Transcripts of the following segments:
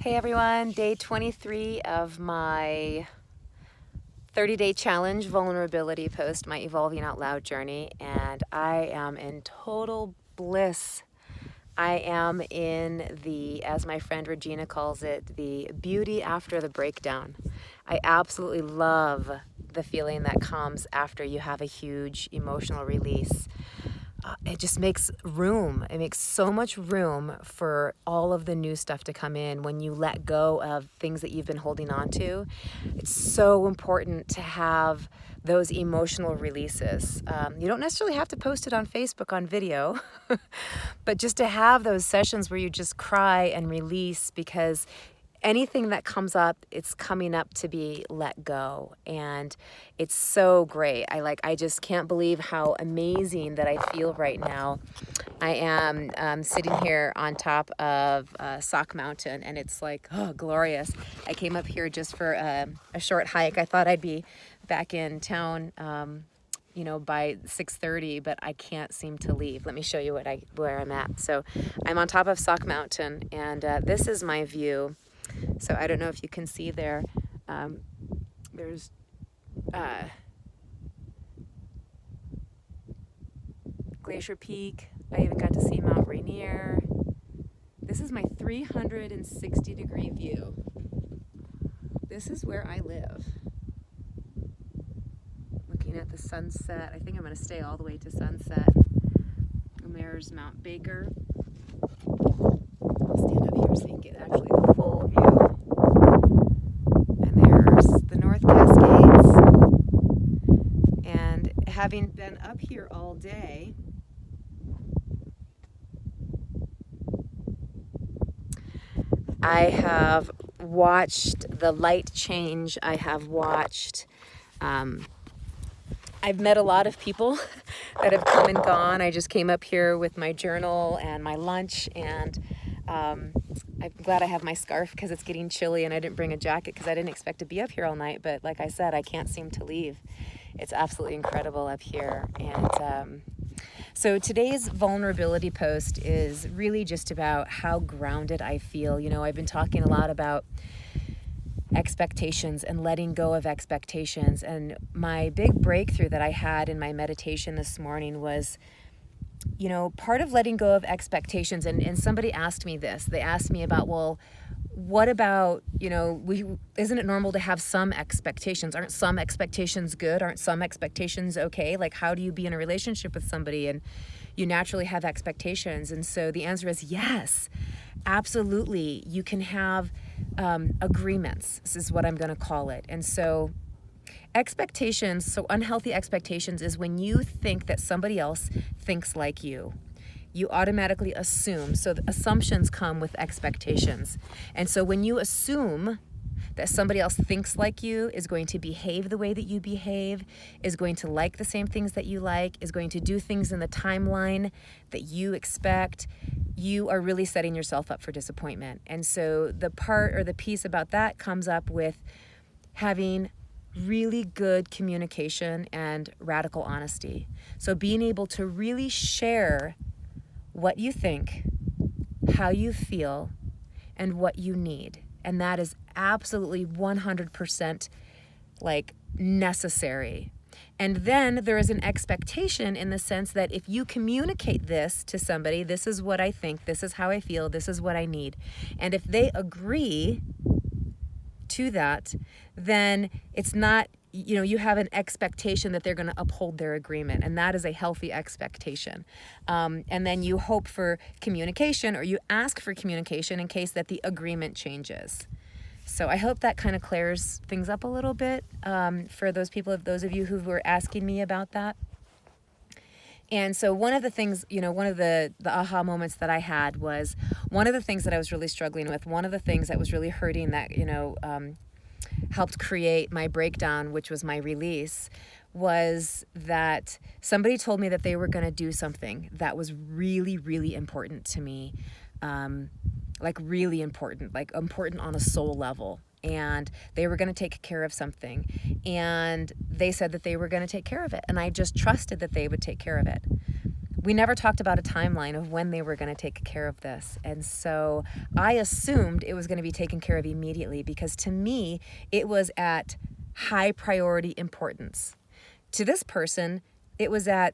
Hey everyone, day 23 of my 30-day challenge vulnerability post, my Evolving Out Loud journey, and I am in total bliss. I am in the, as my friend Regina calls it, the beauty after the breakdown. I absolutely love the feeling that comes after you have a huge emotional release. It just makes room. It makes so much room for all of the new stuff to come in when you let go of things that you've been holding on to. It's so important to have those emotional releases. You don't necessarily have to post it on Facebook on video, but just to have those sessions where you just cry and release, because anything that comes up, it's coming up to be let go. And it's so great. I just can't believe how amazing that I feel right now. I am sitting here on top of Sock Mountain, and it's like, oh, glorious. I came up here just for a short hike. I thought I'd be back in town by 6:30, but I can't seem to leave. Let me show you where I'm at. So I'm on top of Sock Mountain, and this is my view. So I don't know if you can see there. There's Glacier Peak. I even got to see Mount Rainier. This is my 360-degree view. This is where I live. Looking at the sunset. I think I'm going to stay all the way to sunset. And there's Mount Baker. I'll stand up here so you can get actually the full view. And there's the North Cascades. And having been up here all day, I have watched the light change. I have watched, I've met a lot of people that have come and gone. I just came up here with my journal and my lunch, and I'm glad I have my scarf because it's getting chilly, and I didn't bring a jacket because I didn't expect to be up here all night. But like I said, I can't seem to leave. It's absolutely incredible up here. And so today's vulnerability post is really just about how grounded I feel. You know, I've been talking a lot about expectations and letting go of expectations. And my big breakthrough that I had in my meditation this morning was, part of letting go of expectations. And somebody asked me this. They asked me about, well, what about, isn't it normal to have some expectations? Aren't some expectations good? Aren't some expectations okay? Like, how do you be in a relationship with somebody and you naturally have expectations? And so the answer is yes, absolutely. You can have agreements. This is what I'm going to call it. And so expectations, so unhealthy expectations is when you think that somebody else thinks like you. You automatically assume. So the assumptions come with expectations. And so when you assume that somebody else thinks like you, is going to behave the way that you behave, is going to like the same things that you like, is going to do things in the timeline that you expect, you are really setting yourself up for disappointment. And so the part or the piece about that comes up with having really good communication and radical honesty. So being able to really share what you think, how you feel, and what you need. And that is absolutely 100% necessary. And then there is an expectation in the sense that if you communicate this to somebody, this is what I think, this is how I feel, this is what I need. And if they agree to that, then it's not, you have an expectation that they're going to uphold their agreement, and that is a healthy expectation. And then you hope for communication, or you ask for communication in case that the agreement changes. So I hope that kind of clears things up a little bit for those of you who were asking me about that. And so one of the things, one of the aha moments that I had was one of the things that I was really struggling with, one of the things that was really hurting that, helped create my breakdown, which was my release, was that somebody told me that they were going to do something that was really, really important to me, really important, important on a soul level. And they were going to take care of something. And they said that they were going to take care of it. And I just trusted that they would take care of it. we never talked about a timeline of when they were going to take care of this. And so I assumed it was going to be taken care of immediately, because to me, it was at high priority importance. To this person, it was at,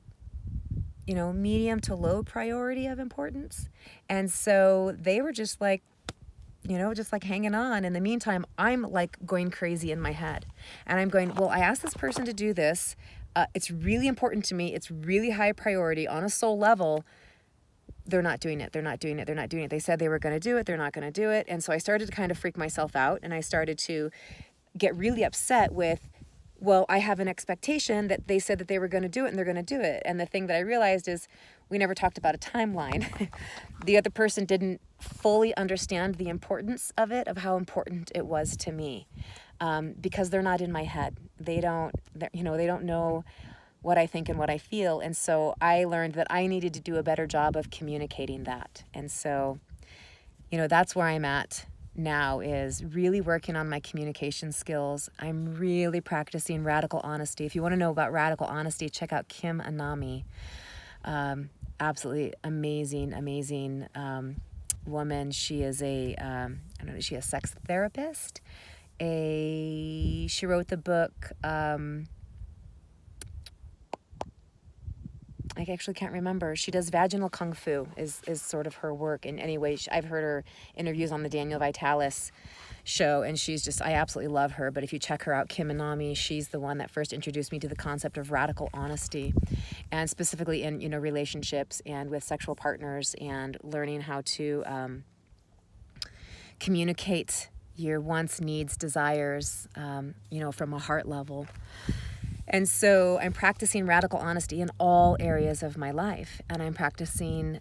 medium to low priority of importance. And so they were just like, just like hanging on. In the meantime, I'm like going crazy in my head. And I'm going, well, I asked this person to do this. It's really important to me. It's really high priority on a soul level. They're not doing it. They're not doing it. They're not doing it. They said they were going to do it. They're not going to do it. And so I started to kind of freak myself out, and I started to get really upset with, well, I have an expectation that they said that they were going to do it, and they're going to do it. And the thing that I realized is we never talked about a timeline. The other person didn't fully understand the importance of it, of how important it was to me, because they're not in my head. They don't know what I think and what I feel. And so I learned that I needed to do a better job of communicating that. And so, that's where I'm at now, is really working on my communication skills. I'm really practicing radical honesty. If you want to know about radical honesty, check out Kim Anami. Absolutely amazing woman. She is is she a sex therapist? She wrote the book, I actually can't remember. She does vaginal kung fu is sort of her work. And anyway, I've heard her interviews on the Daniel Vitalis show, and I absolutely love her. But if you check her out, Kim Anami, she's the one that first introduced me to the concept of radical honesty, and specifically in, relationships and with sexual partners, and learning how to communicate your wants, needs, desires, from a heart level. And so I'm practicing radical honesty in all areas of my life, and I'm practicing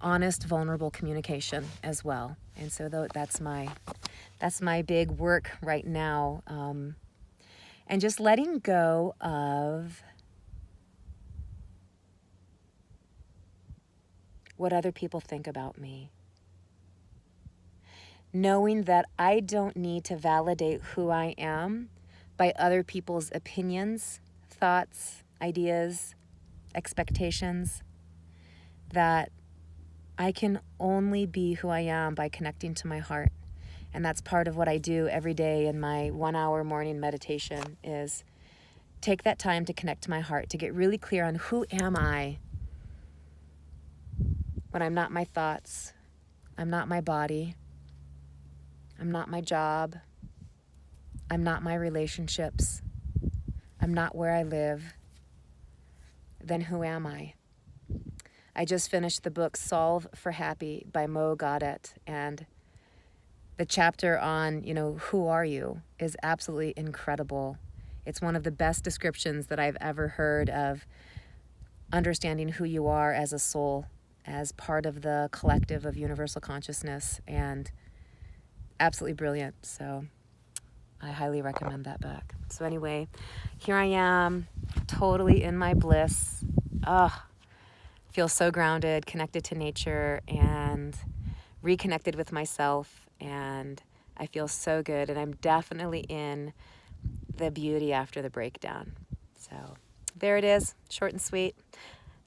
honest, vulnerable communication as well. And so that's my big work right now, and just letting go of what other people think about me. Knowing that I don't need to validate who I am by other people's opinions, thoughts, ideas, expectations, that I can only be who I am by connecting to my heart. And that's part of what I do every day in my 1-hour morning meditation, is take that time to connect to my heart, to get really clear on who am I when I'm not my thoughts, I'm not my body, I'm not my job, I'm not my relationships, I'm not where I live. Then who am I? I just finished the book Solve for Happy by Mo Gaudet, and the chapter on, who are you is absolutely incredible. It's one of the best descriptions that I've ever heard of understanding who you are as a soul, as part of the collective of universal consciousness, and absolutely brilliant. So I highly recommend that book. So anyway, here I am, totally in my bliss. Feel so grounded, connected to nature, and reconnected with myself. And I feel so good. And I'm definitely in the beauty after the breakdown. So there it is, short and sweet.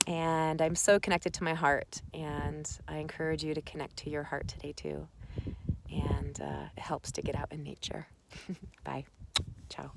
And I'm so connected to my heart. And I encourage you to connect to your heart today too. And it helps to get out in nature. Bye. Ciao.